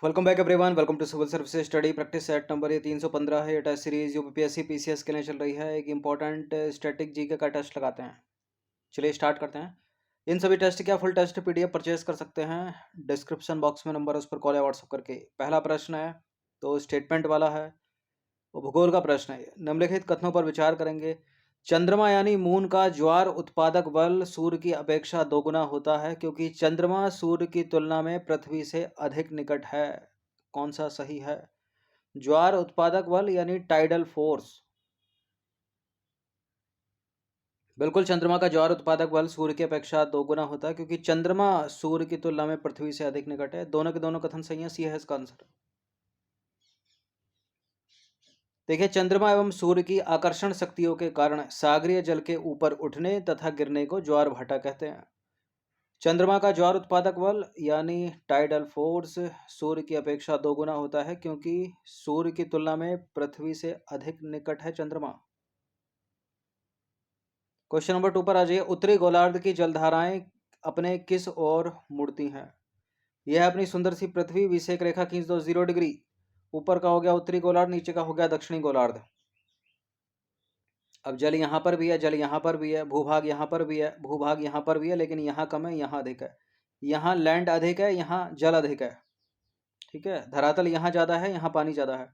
Welcome back everyone. Welcome to civil services study practice set number ये 315 है। ये test series जो UPSC PCS के लिए चल रही है। एक इंपॉर्टेंट स्टैटिक जीके का टेस्ट लगाते हैं। चलिए स्टार्ट करते हैं। इन सभी टेस्ट क्या फुल टेस्ट पीडीएफ परचेज कर सकते हैं। डिस्क्रिप्शन बॉक्स में नंबर है, उस पर कॉल या व्हाट्सअप करके। पहला प्रश्न है तो स्टेटमेंट वाला है। वो भूगोल का प्रश्न है। निम्नलिखित कथनों पर विचार करेंगे। चंद्रमा यानी मून का ज्वार उत्पादक बल सूर्य की अपेक्षा दोगुना होता है क्योंकि चंद्रमा सूर्य की तुलना में पृथ्वी से अधिक निकट है। कौन सा सही है? ज्वार उत्पादक बल यानी टाइडल फोर्स। बिल्कुल, चंद्रमा का ज्वार उत्पादक बल सूर्य की अपेक्षा दोगुना होता है क्योंकि चंद्रमा सूर्य की तुलना में पृथ्वी से अधिक निकट है। दोनों के दोनों कथन सही है। सी है इसका आंसर। देखिए, चंद्रमा एवं सूर्य की आकर्षण शक्तियों के कारण सागरीय जल के ऊपर उठने तथा गिरने को ज्वार भाटा कहते हैं। चंद्रमा का ज्वार उत्पादक बल यानी टाइडल फोर्स सूर्य की अपेक्षा दोगुना होता है क्योंकि सूर्य की तुलना में पृथ्वी से अधिक निकट है चंद्रमा। क्वेश्चन नंबर 2 पर आ जाइए। उत्तरी गोलार्ध की जलधाराएं अपने किस ओर मुड़ती हैं? यह अपनी सुंदर सी पृथ्वी विषेक रेखा खींच दो 0 डिग्री। ऊपर का हो गया उत्तरी गोलार्ध, नीचे का हो गया दक्षिणी गोलार्ध। अब जल यहाँ पर भी है, जल यहाँ पर भी है, भूभाग यहाँ पर भी है, भूभाग यहाँ पर भी है, लेकिन यहाँ कम है, यहाँ अधिक है। यहाँ लैंड अधिक है, यहाँ जल अधिक है। ठीक है, धरातल यहाँ ज़्यादा है, यहाँ पानी ज़्यादा है।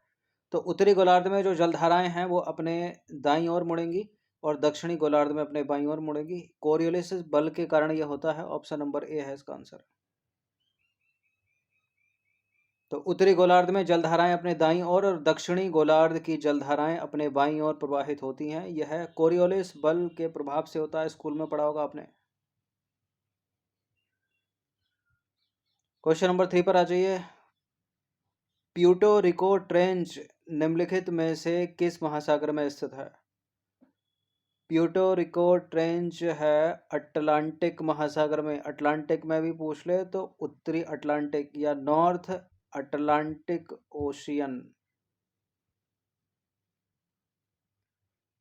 तो उत्तरी गोलार्ध में जो जलधाराएं हैं वो अपने दाईं ओर मुड़ेंगी और दक्षिणी गोलार्ध में अपने बाईं ओर मुड़ेंगी। कोरियोलिस बल के कारण यह होता है। ऑप्शन नंबर ए है इसका आंसर। तो उत्तरी गोलार्ध में जलधाराएं अपने दाईं ओर और दक्षिणी गोलार्ध की जलधाराएं अपने बाईं ओर प्रवाहित होती हैं। यह कोरियोलिस बल के प्रभाव से होता है। स्कूल में पढ़ा होगा आपने। क्वेश्चन नंबर 3 पर आ जाइए। प्यूर्टो रिको ट्रेंच निम्नलिखित में से किस महासागर में स्थित है? प्यूर्टो रिको ट्रेंच है अटलांटिक महासागर में। अटलांटिक में भी पूछ ले तो उत्तरी अटलांटिक या नॉर्थ अटलांटिक ओशियन।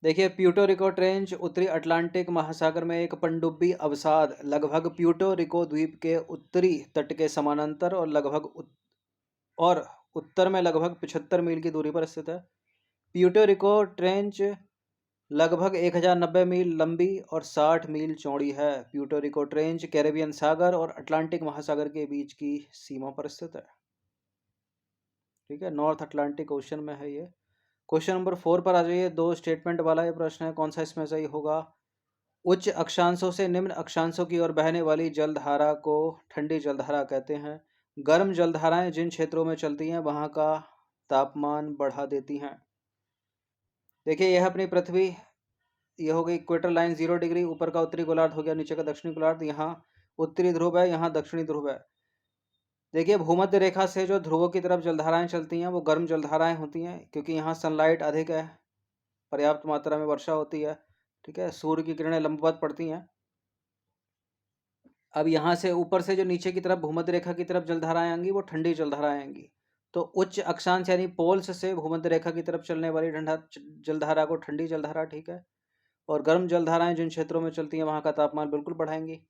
देखिए, प्यूर्टो रिको ट्रेंच उत्तरी अटलांटिक महासागर में एक पनडुब्बी अवसाद लगभग प्यूर्टो रिको द्वीप के उत्तरी तट के समानांतर और उत्तर में लगभग 75 मील की दूरी पर स्थित है। प्यूर्टो रिको ट्रेंच लगभग 1090 मील लंबी और 60 मील चौड़ी है। प्यूर्टो रिको ट्रेंच कैरेबियन सागर और अटलांटिक महासागर के बीच की सीमा पर स्थित है। ठीक है, नॉर्थ अटलांटिक ओशन में है ये। क्वेश्चन नंबर 4 पर आ जाइए। 2 स्टेटमेंट वाला ये प्रश्न है। कौन सा इसमें सही होगा? उच्च अक्षांशों से निम्न अक्षांशों की ओर बहने वाली जलधारा को ठंडी जलधारा कहते हैं। गर्म जलधाराएं जिन क्षेत्रों में चलती हैं वहां का तापमान बढ़ा देती हैं। देखिए, यह अपनी पृथ्वी, ये हो गई इक्वेटर लाइन 0 डिग्री। ऊपर का उत्तरी गोलार्ध हो गया, नीचे का दक्षिणी गोलार्ध। यहाँ उत्तरी ध्रुव है, यहाँ दक्षिणी ध्रुव है। देखिए, भूमध्य रेखा से जो ध्रुवों की तरफ जलधाराएं चलती हैं वो गर्म जलधाराएं होती हैं क्योंकि यहाँ सनलाइट अधिक है, पर्याप्त मात्रा में वर्षा होती है। ठीक है, सूर्य की किरणें लंबवत पड़ती हैं। अब यहाँ से ऊपर से जो नीचे की तरफ भूमध्य रेखा की तरफ जलधाराएं आएंगी वो ठंडी जलधाराएं आएंगी। तो उच्च अक्षांश यानी पोल्स से भूमध्य रेखा की तरफ चलने वाली ठंडा जलधारा को ठंडी जलधारा। ठीक है, और गर्म जलधाराएं जिन क्षेत्रों में चलती हैं वहां का तापमान बिल्कुल बढ़ाएंगी।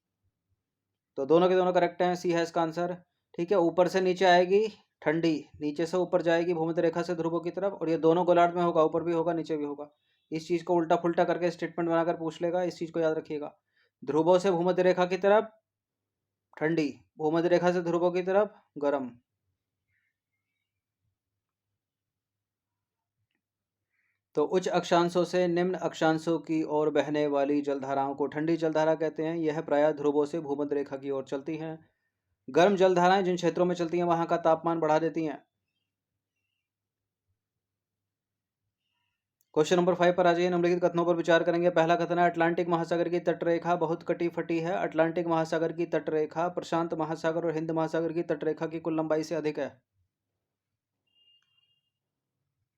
तो दोनों के दोनों करेक्ट हैं। सी है इसका आंसर। ठीक है, ऊपर से नीचे आएगी ठंडी, नीचे से ऊपर जाएगी भूमध्य रेखा से ध्रुवों की तरफ, और ये दोनों गोलार्ध में होगा, ऊपर भी होगा नीचे भी होगा। इस चीज को उल्टा फुल्टा करके स्टेटमेंट बनाकर पूछ लेगा, इस चीज को याद रखिएगा। ध्रुवों से भूमध्य रेखा की तरफ ठंडी, भूमध्य रेखा से ध्रुवों की तरफ गर्म। तो उच्च अक्षांशों से निम्न अक्षांशों की ओर बहने वाली जलधाराओं को ठंडी जलधारा कहते हैं। यह प्रायः ध्रुवों से भूमध्य रेखा की ओर चलती हैं। गर्म जलधाराएं जिन क्षेत्रों में चलती हैं वहां का तापमान बढ़ा देती हैं। क्वेश्चन नंबर 5 पर आ जाइए। निम्नलिखित कथनों पर विचार करेंगे। पहला कथन है अटलांटिक महासागर की तटरेखा बहुत कटी फटी है। अटलांटिक महासागर की तटरेखा प्रशांत महासागर और हिंद महासागर की तटरेखा की कुल लंबाई से अधिक है,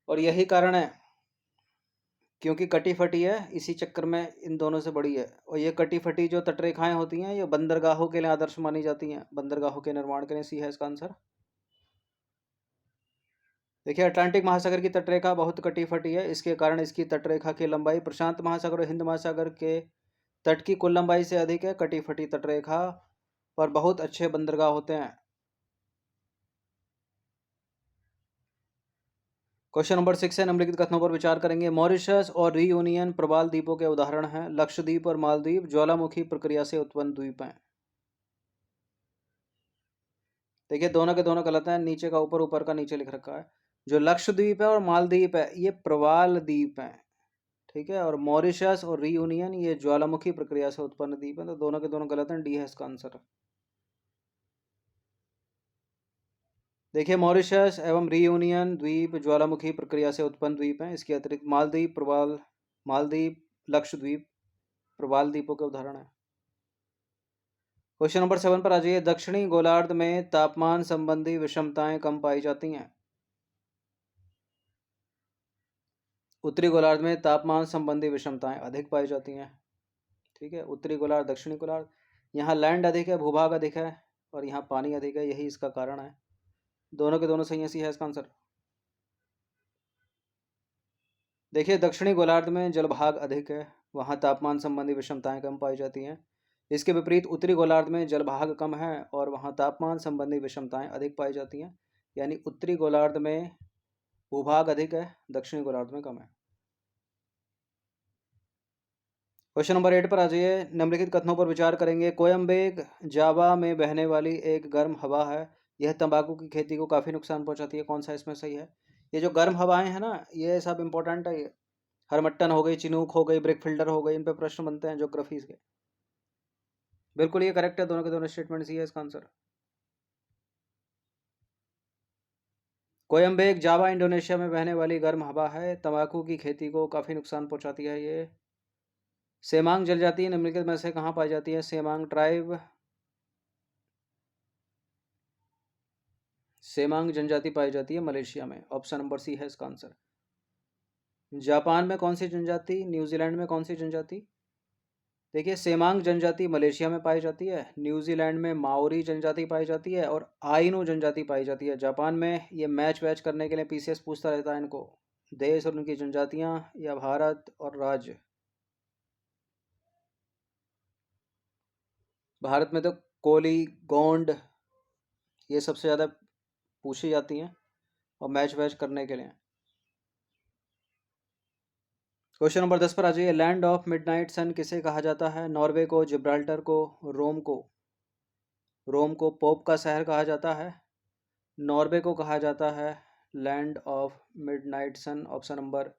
और यही कारण है क्योंकि कटी फटी है, इसी चक्कर में इन दोनों से बड़ी है। और ये कटी फटी जो तटरेखाएं होती हैं ये बंदरगाहों के लिए आदर्श मानी जाती हैं, बंदरगाहों के निर्माण के लिए। सी है इसका आंसर। देखिए, अटलांटिक महासागर की तटरेखा बहुत कटी फटी है, इसके कारण इसकी तटरेखा की लंबाई प्रशांत महासागर और हिंद महासागर के तट की कुल लंबाई से अधिक है। कटी फटी तटरेखा पर बहुत अच्छे बंदरगाह होते हैं। क्वेश्चन नंबर 6 है, निम्नलिखित कथनों पर विचार करेंगे। मॉरिशस और रीयूनियन प्रवाल द्वीपों के उदाहरण हैं। लक्षद्वीप और मालदीव ज्वालामुखी प्रक्रिया से उत्पन्न द्वीप हैं। देखिए दोनों के दोनों गलत हैं, नीचे का ऊपर, ऊपर का नीचे लिख रखा है। जो लक्षद्वीप है और मालदीप है ये प्रवाल द्वीप हैं, ठीक है। और मॉरिशस और रीयूनियन ये ज्वालामुखी प्रक्रिया से उत्पन्न द्वीप हैं। तो दोनों के दोनों गलत हैं, डी है इसका आंसर। देखिए मॉरिशस एवं रीयूनियन द्वीप ज्वालामुखी प्रक्रिया से उत्पन्न द्वीप हैं। इसके अतिरिक्त मालदीव प्रवाल, मालदीव, लक्षद्वीप प्रवाल द्वीपों के उदाहरण हैं। क्वेश्चन नंबर 7 पर आ जाइए। दक्षिणी गोलार्ध में तापमान संबंधी विषमताएं कम पाई जाती हैं। उत्तरी गोलार्ध में तापमान संबंधी विषमताएं अधिक पाई जाती हैं, ठीक है। उत्तरी गोलार्ध, दक्षिणी गोलार्ध, यहाँ लैंड अधिक है, भूभाग अधिक है, और यहाँ पानी अधिक है, यही इसका कारण है। दोनों के दोनों सही है, सी है इसका आंसर। देखिए दक्षिणी गोलार्ध में जलभाग अधिक है, वहाँ तापमान संबंधी विषमताएं कम पाई जाती हैं। इसके विपरीत उत्तरी गोलार्ध में जलभाग कम है और वहाँ तापमान संबंधी विषमताएं अधिक पाई जाती हैं। यानी उत्तरी गोलार्ध में भूभाग अधिक है, दक्षिणी गोलार्ध में कम है। क्वेश्चन नंबर 8 पर आ जाइए। निम्नलिखित कथनों पर विचार करेंगे। कोयम्बेक जावा में बहने वाली एक गर्म हवा है, यह तंबाकू की खेती को काफ़ी नुकसान पहुंचाती है। कौन सा इसमें सही है? ये जो गर्म हवाएं हैं ना, ये सब इंपॉर्टेंट है। ये हरमट्टन हो गई, चिनूक हो गई, ब्रिक फिल्टर हो गई, इन पे प्रश्न बनते हैं ज्योग्राफी के। बिल्कुल ये करेक्ट है, दोनों के दोनों स्टेटमेंट सी है इसका आंसर। कोयम्बेक जावा इंडोनेशिया में बहने वाली गर्म हवा है, तंबाकू की खेती को काफ़ी नुकसान पहुंचाती है। ये सेमांग जनजाति निम्नलिखित में से कहाँ पाई जाती है? सेमांग ट्राइब, सेमांग जनजाति पाई जाती है मलेशिया में। ऑप्शन नंबर सी है इसका आंसर। जापान में कौन सी जनजाति, न्यूजीलैंड में कौन सी जनजाति? देखिए सेमांग जनजाति मलेशिया में पाई जाती है, न्यूजीलैंड में माओरी जनजाति पाई जाती है, और आइनू जनजाति पाई जाती है। जापान में ये मैच वैच करने के लिए पीसीएस पूछता रहता है इनको, देश और उनकी जनजातियां या भारत और राज्य। भारत में तो कोली, गोंड, ये सबसे ज़्यादा पूछी जाती हैं और मैच वैच करने के लिए। क्वेश्चन नंबर 10 पर आ जाइए। लैंड ऑफ मिडनाइट सन किसे कहा जाता है? नॉर्वे को, जिब्राल्टर को, रोम को। रोम को पोप का शहर कहा जाता है, नॉर्वे को कहा जाता है land of midnight sun. Option number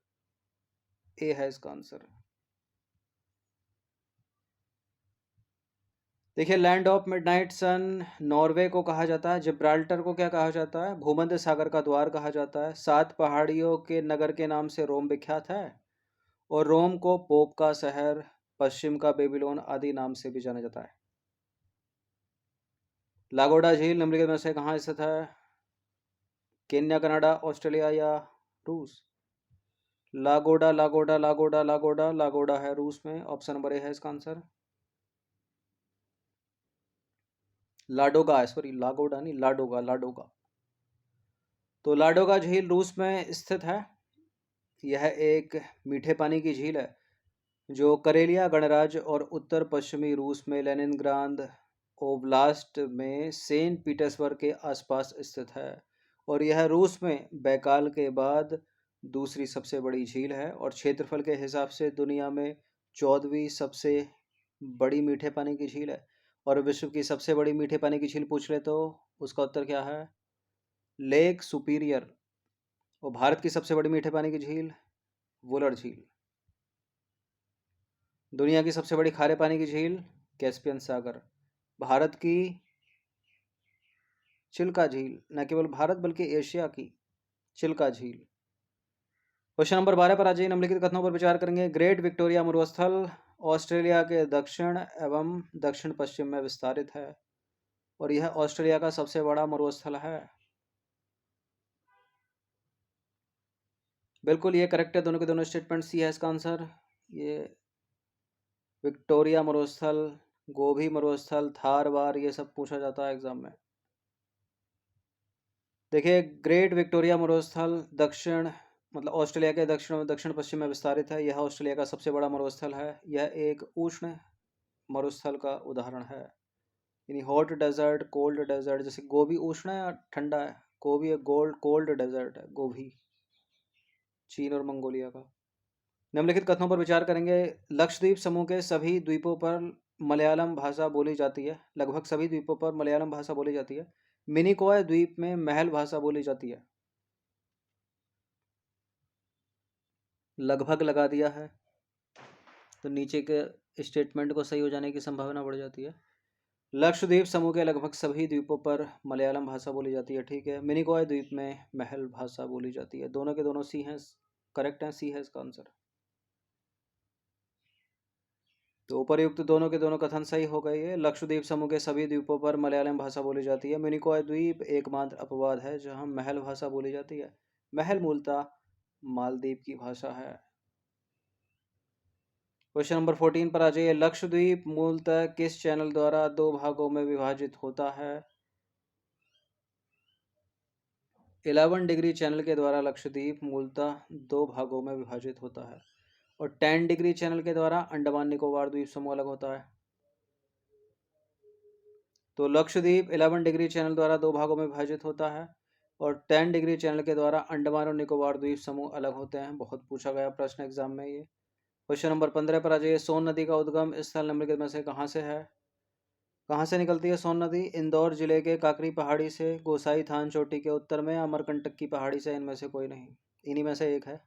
A है इसका आंसर। देखिए land of midnight sun Norway को कहा जाता है, जिब्राल्टर को क्या कहा जाता है? भूमध्य सागर का द्वार कहा जाता है। 7 पहाड़ियों के नगर के नाम से रोम विख्यात है, और रोम को पोप का शहर, पश्चिम का बेबीलोन आदि नाम से भी जाना जाता है। लागोडा झील निम्नलिखित में से कहाँ स्थित है? केन्या, कनाडा, ऑस्ट्रेलिया या रूस? लागोडा, लागोडा, लागोडा, लागोडा, लागोडा है रूस में। ऑप्शन नंबर ए है इसका आंसर। लाडोगा, सॉरी लागोडा नहीं, लाडोगा, लाडोगा। तो लाडोगा झील रूस में स्थित है। यह एक मीठे पानी की झील है जो करेलिया गणराज्य और उत्तर पश्चिमी रूस में लेनिनग्राद ओब्लास्ट में सेंट पीटर्सबर्ग के आसपास स्थित है, और यह रूस में बैकाल के बाद दूसरी सबसे बड़ी झील है, और क्षेत्रफल के हिसाब से दुनिया में 14वीं सबसे बड़ी मीठे पानी की झील है। और विश्व की सबसे बड़ी मीठे पानी की झील पूछ ले तो उसका उत्तर क्या है? Lake superior. और भारत की सबसे बड़ी मीठे पानी की झील वुलर झील। दुनिया की सबसे बड़ी खारे पानी की झील कैस्पियन सागर। भारत की चिल्का झील, न केवल भारत बल्कि एशिया की चिल्का झील। क्वेश्चन नंबर 12 पर आ जाइए। निम्नलिखित कथनों पर विचार करेंगे। ग्रेट विक्टोरिया मरुस्थल ऑस्ट्रेलिया के दक्षिण एवं दक्षिण पश्चिम में विस्तारित है, और यह ऑस्ट्रेलिया का सबसे बड़ा मरुस्थल है। बिल्कुल ये करेक्ट है, दोनों के दोनों स्टेटमेंट सी है इसका आंसर। ये विक्टोरिया मरुस्थल, गोभी मरुस्थल, थार वार, ये सब पूछा जाता है एग्जाम में। देखिए ग्रेट विक्टोरिया मरुस्थल दक्षिण, मतलब ऑस्ट्रेलिया के दक्षिण में दक्षिण पश्चिम में विस्तारित है। यह ऑस्ट्रेलिया का सबसे बड़ा मरुस्थल है। यह एक उष्ण मरुस्थल का उदाहरण है, यानी हॉट डेजर्ट, कोल्ड डेजर्ट। जैसे गोभी उष्ण है और ठंडा है, गोभी एक कोल्ड डेजर्ट है गोभी। चीन और मंगोलिया का। निम्नलिखित कथनों पर विचार करेंगे। लक्षद्वीप समूह के सभी द्वीपों पर मलयालम भाषा बोली जाती है। लगभग सभी द्वीपों पर मलयालम भाषा बोली जाती है। मिनिकॉय द्वीप में महल भाषा बोली जाती है। लगभग लगा दिया है तो नीचे के स्टेटमेंट को सही हो जाने की संभावना बढ़ जाती है। लक्षद्वीप समूह के लगभग सभी द्वीपों पर मलयालम भाषा बोली जाती है। ठीक है। मिनिकॉय द्वीप में महल भाषा बोली जाती है। दोनों के दोनों सी हैं, करेक्ट हैं। सी है इसका आंसर। तो उपर्युक्त दोनों के दोनों कथन सही हो गए। लक्षद्वीप समूह के सभी द्वीपों पर मलयालम भाषा बोली जाती है। मिनिकॉय द्वीप एकमात्र अपवाद है जहां महल भाषा बोली जाती है। महल मूलतः मालदीव की भाषा है। क्वेश्चन नंबर 14 पर आ जाइए। लक्षद्वीप मूलतः किस चैनल द्वारा दो भागों में विभाजित होता है? 11 डिग्री चैनल के द्वारा लक्षद्वीप मूलतः दो भागों में विभाजित होता है और 10 डिग्री चैनल के द्वारा अंडमान निकोबार द्वीप समूह अलग होता है। तो लक्षद्वीप 11 डिग्री चैनल द्वारा दो भागों में विभाजित होता है और 10 डिग्री चैनल के द्वारा अंडमान और निकोबार द्वीप समूह अलग होते हैं। बहुत पूछा गया प्रश्न एग्जाम में ये। क्वेश्चन नंबर 15 पर आ जाइए। सोन नदी का उद्गम स्थल निम्नलिखित में से कहाँ से है? कहाँ से निकलती है सोन नदी? इंदौर जिले के काकरी पहाड़ी से, गोसाई थान चोटी के उत्तर में, अमरकंटक की पहाड़ी से। इनमें से कोई नहीं, इन्हीं में से एक है।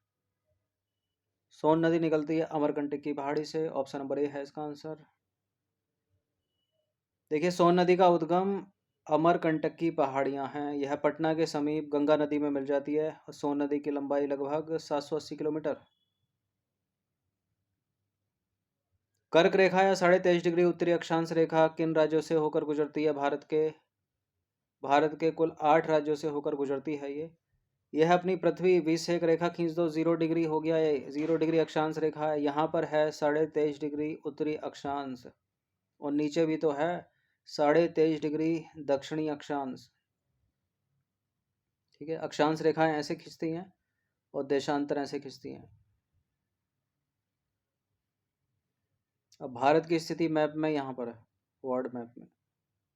सोन नदी निकलती है अमरकंटक की पहाड़ी से। ऑप्शन नंबर ए है इसका आंसर। देखिए, सोन नदी का उद्गम अमरकंटक की पहाड़ियां हैं। यह पटना के समीप गंगा नदी में मिल जाती है और सोन नदी की लंबाई लगभग 780 किलोमीटर। कर्क रेखा या 23.5 डिग्री उत्तरी अक्षांश रेखा किन राज्यों से होकर गुजरती है? भारत के कुल 8 राज्यों से होकर गुजरती है ये। यह अपनी पृथ्वी बीच से एक रेखा खींच दो। 0 डिग्री हो गया, ये 0 डिग्री अक्षांश रेखा है। यहाँ पर है 23.5 डिग्री उत्तरी अक्षांश और नीचे भी तो है 23.5 डिग्री दक्षिणी अक्षांश। ठीक है। अक्षांश रेखाएं ऐसे खींचती हैं और देशांतर ऐसे खींचती हैं। अब भारत की स्थिति मैप में यहाँ पर है, वर्ल्ड मैप में,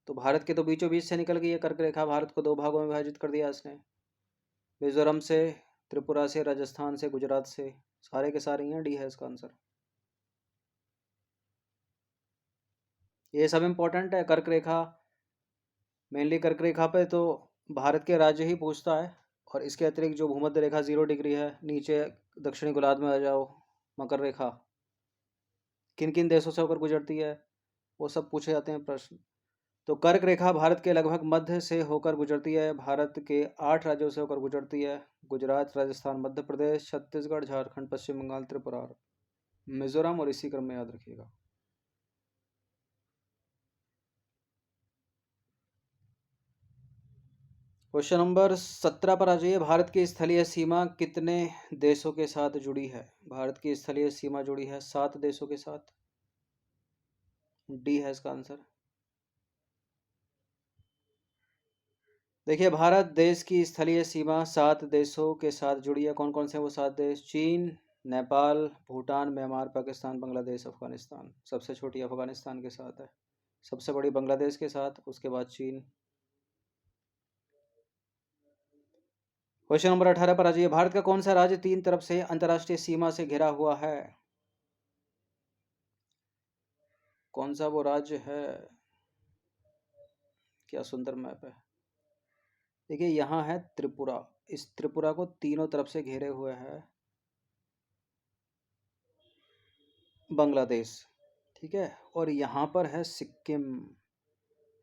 तो भारत के तो बीचों बीच से निकल गई है कर्क रेखा। भारत को दो भागों में विभाजित कर दिया इसने। मिजोरम से, त्रिपुरा से, राजस्थान से, गुजरात से, सारे के सारे हैं। डी है इसका आंसर। ये सब इंपॉर्टेंट है। कर्क रेखा, मेनली कर्क रेखा पे तो भारत के राज्य ही पूछता है और इसके अतिरिक्त जो भूमध्य रेखा 0 डिग्री है, नीचे दक्षिणी गोलार्ध में आ जाओ, मकर रेखा किन किन देशों से होकर गुजरती है, वो सब पूछे जाते हैं प्रश्न। तो कर्क रेखा भारत के लगभग मध्य से होकर गुजरती है। भारत के 8 राज्यों से होकर गुजरती है। गुजरात, राजस्थान, मध्य प्रदेश, छत्तीसगढ़, झारखंड, पश्चिम बंगाल, त्रिपुरा, मिजोरम, और इसी क्रम में याद रखिएगा। क्वेश्चन नंबर 17 पर आ जाइए। भारत की स्थलीय सीमा कितने देशों के साथ जुड़ी है? भारत की स्थलीय सीमा जुड़ी है 7 देशों के साथ। डी है इसका आंसर। देखिए, भारत देश की स्थलीय सीमा 7 देशों के साथ जुड़ी है। कौन कौन से वो 7 देश? चीन, नेपाल, भूटान, म्यांमार, पाकिस्तान, बांग्लादेश, अफगानिस्तान। सबसे छोटी अफगानिस्तान के साथ है, सबसे बड़ी बांग्लादेश के साथ, उसके बाद चीन। क्वेश्चन नंबर 18 पर आ जाइए। भारत का कौन सा राज्य 3 तरफ से अंतर्राष्ट्रीय सीमा से घिरा हुआ है? कौन सा वो राज्य है? क्या सुंदर मैप है। देखिए, यहाँ है त्रिपुरा। इस त्रिपुरा को तीनों तरफ से घेरे हुए है बांग्लादेश। ठीक है। और यहाँ पर है सिक्किम।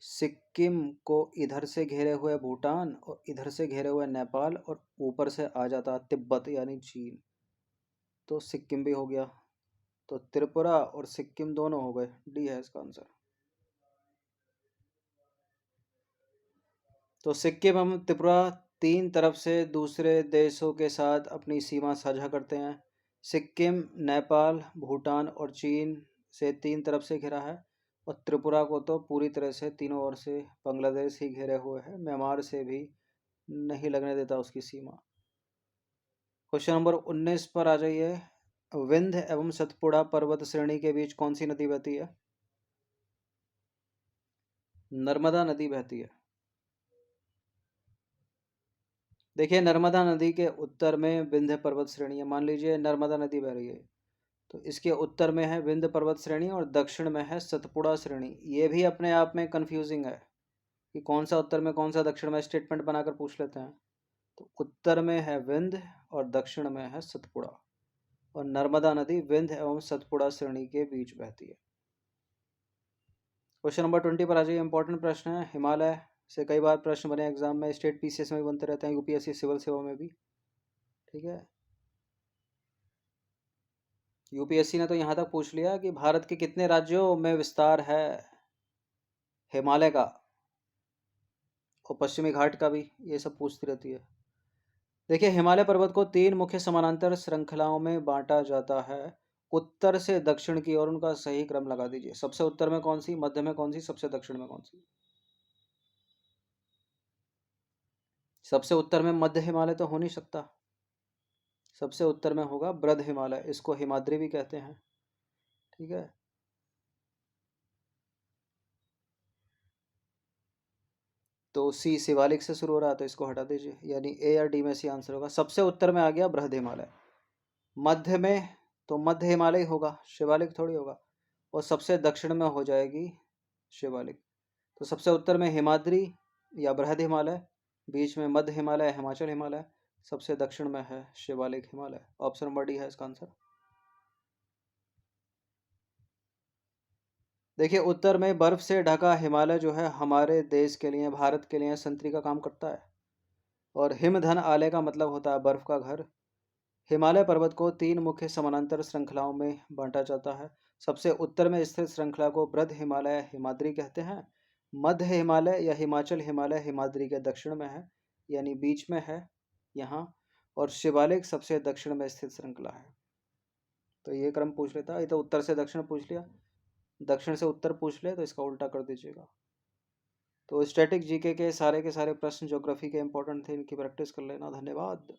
सिक्किम को इधर से घेरे हुए भूटान और इधर से घेरे हुए नेपाल और ऊपर से आ जाता तिब्बत यानी चीन। तो सिक्किम भी हो गया। तो त्रिपुरा और सिक्किम दोनों हो गए। डी है इसका आंसर। तो सिक्किम एवं त्रिपुरा 3 तरफ से दूसरे देशों के साथ अपनी सीमा साझा करते हैं। सिक्किम नेपाल, भूटान और चीन से 3 तरफ से घिरा है और त्रिपुरा को तो पूरी तरह से तीनों ओर से बांग्लादेश ही घेरे हुए है। म्यांमार से भी नहीं लगने देता उसकी सीमा। क्वेश्चन नंबर 19 पर आ जाइए। विंध्य एवं सतपुड़ा पर्वत श्रेणी के बीच कौन सी नदी बहती है? नर्मदा नदी बहती है। देखिए, नर्मदा नदी के उत्तर में विंध्य पर्वत श्रेणी है। मान लीजिए नर्मदा नदी बह रही है, तो इसके उत्तर में है विंध्य पर्वत श्रेणी और दक्षिण में है सतपुड़ा श्रेणी। ये भी अपने आप में कंफ्यूजिंग है कि कौन सा उत्तर में कौन सा दक्षिण में, स्टेटमेंट बनाकर पूछ लेते हैं। तो उत्तर में है विंध्य और दक्षिण में है सतपुड़ा, और नर्मदा नदी विंध्य एवं सतपुड़ा श्रेणी के बीच बहती है। क्वेश्चन नंबर 20 पर आ जाइए। इंपॉर्टेंट प्रश्न है, हिमालय से कई बार प्रश्न बने एग्जाम में, स्टेट पीसीएस में भी बनते रहते हैं, यूपीएससी सिविल सेवा में भी। ठीक है, यूपीएससी ने तो यहाँ तक पूछ लिया कि भारत के कितने राज्यों में विस्तार है हिमालय का, और पश्चिमी घाट का भी, ये सब पूछती रहती है। देखिए, हिमालय पर्वत को 3 मुख्य समानांतर श्रृंखलाओं में बांटा जाता है, उत्तर से दक्षिण की ओर। उनका सही क्रम लगा दीजिए। सबसे उत्तर में कौन सी, मध्य में कौन सी, सबसे दक्षिण में कौन सी? सबसे उत्तर में मध्य हिमालय तो हो नहीं सकता, सबसे उत्तर में होगा बृहद हिमालय, इसको हिमाद्री भी कहते हैं। ठीक है, तो सी शिवालिक से शुरू हो रहा है, तो इसको हटा दीजिए, यानी ए या डी में सी आंसर होगा। सबसे उत्तर में आ गया बृहद हिमालय, मध्य में तो मध्य हिमालय होगा, शिवालिक थोड़ी होगा, और सबसे दक्षिण में हो जाएगी शिवालिक। तो सबसे उत्तर में हिमाद्री या बृहद हिमालय, बीच में मध्य हिमालय हिमाचल हिमालय, सबसे दक्षिण में है Shivalik Himalaya. Option number D है इसका आंसर। देखिए, उत्तर में बर्फ से ढका हिमालय जो है हमारे देश के लिए, भारत के लिए संतरी का काम करता है, और हिमधन आले का मतलब होता है बर्फ का घर। हिमालय पर्वत को 3 मुख्य समानांतर श्रृंखलाओं में बांटा जाता है। सबसे उत्तर में स्थित श्रृंखला को बृहद हिमालय हिमाद्री कहते हैं। मध्य हिमालय या हिमाचल हिमालय हिमाद्री के दक्षिण में है, यानी बीच में है यहाँ, और शिवालिक सबसे दक्षिण में स्थित श्रृंखला है। तो ये क्रम पूछ लेता, ये तो उत्तर से दक्षिण पूछ लिया, दक्षिण से उत्तर पूछ ले तो इसका उल्टा कर दीजिएगा। तो स्टैटिक जीके के सारे प्रश्न ज्योग्राफी के इंपॉर्टेंट थे, इनकी प्रैक्टिस कर लेना। धन्यवाद।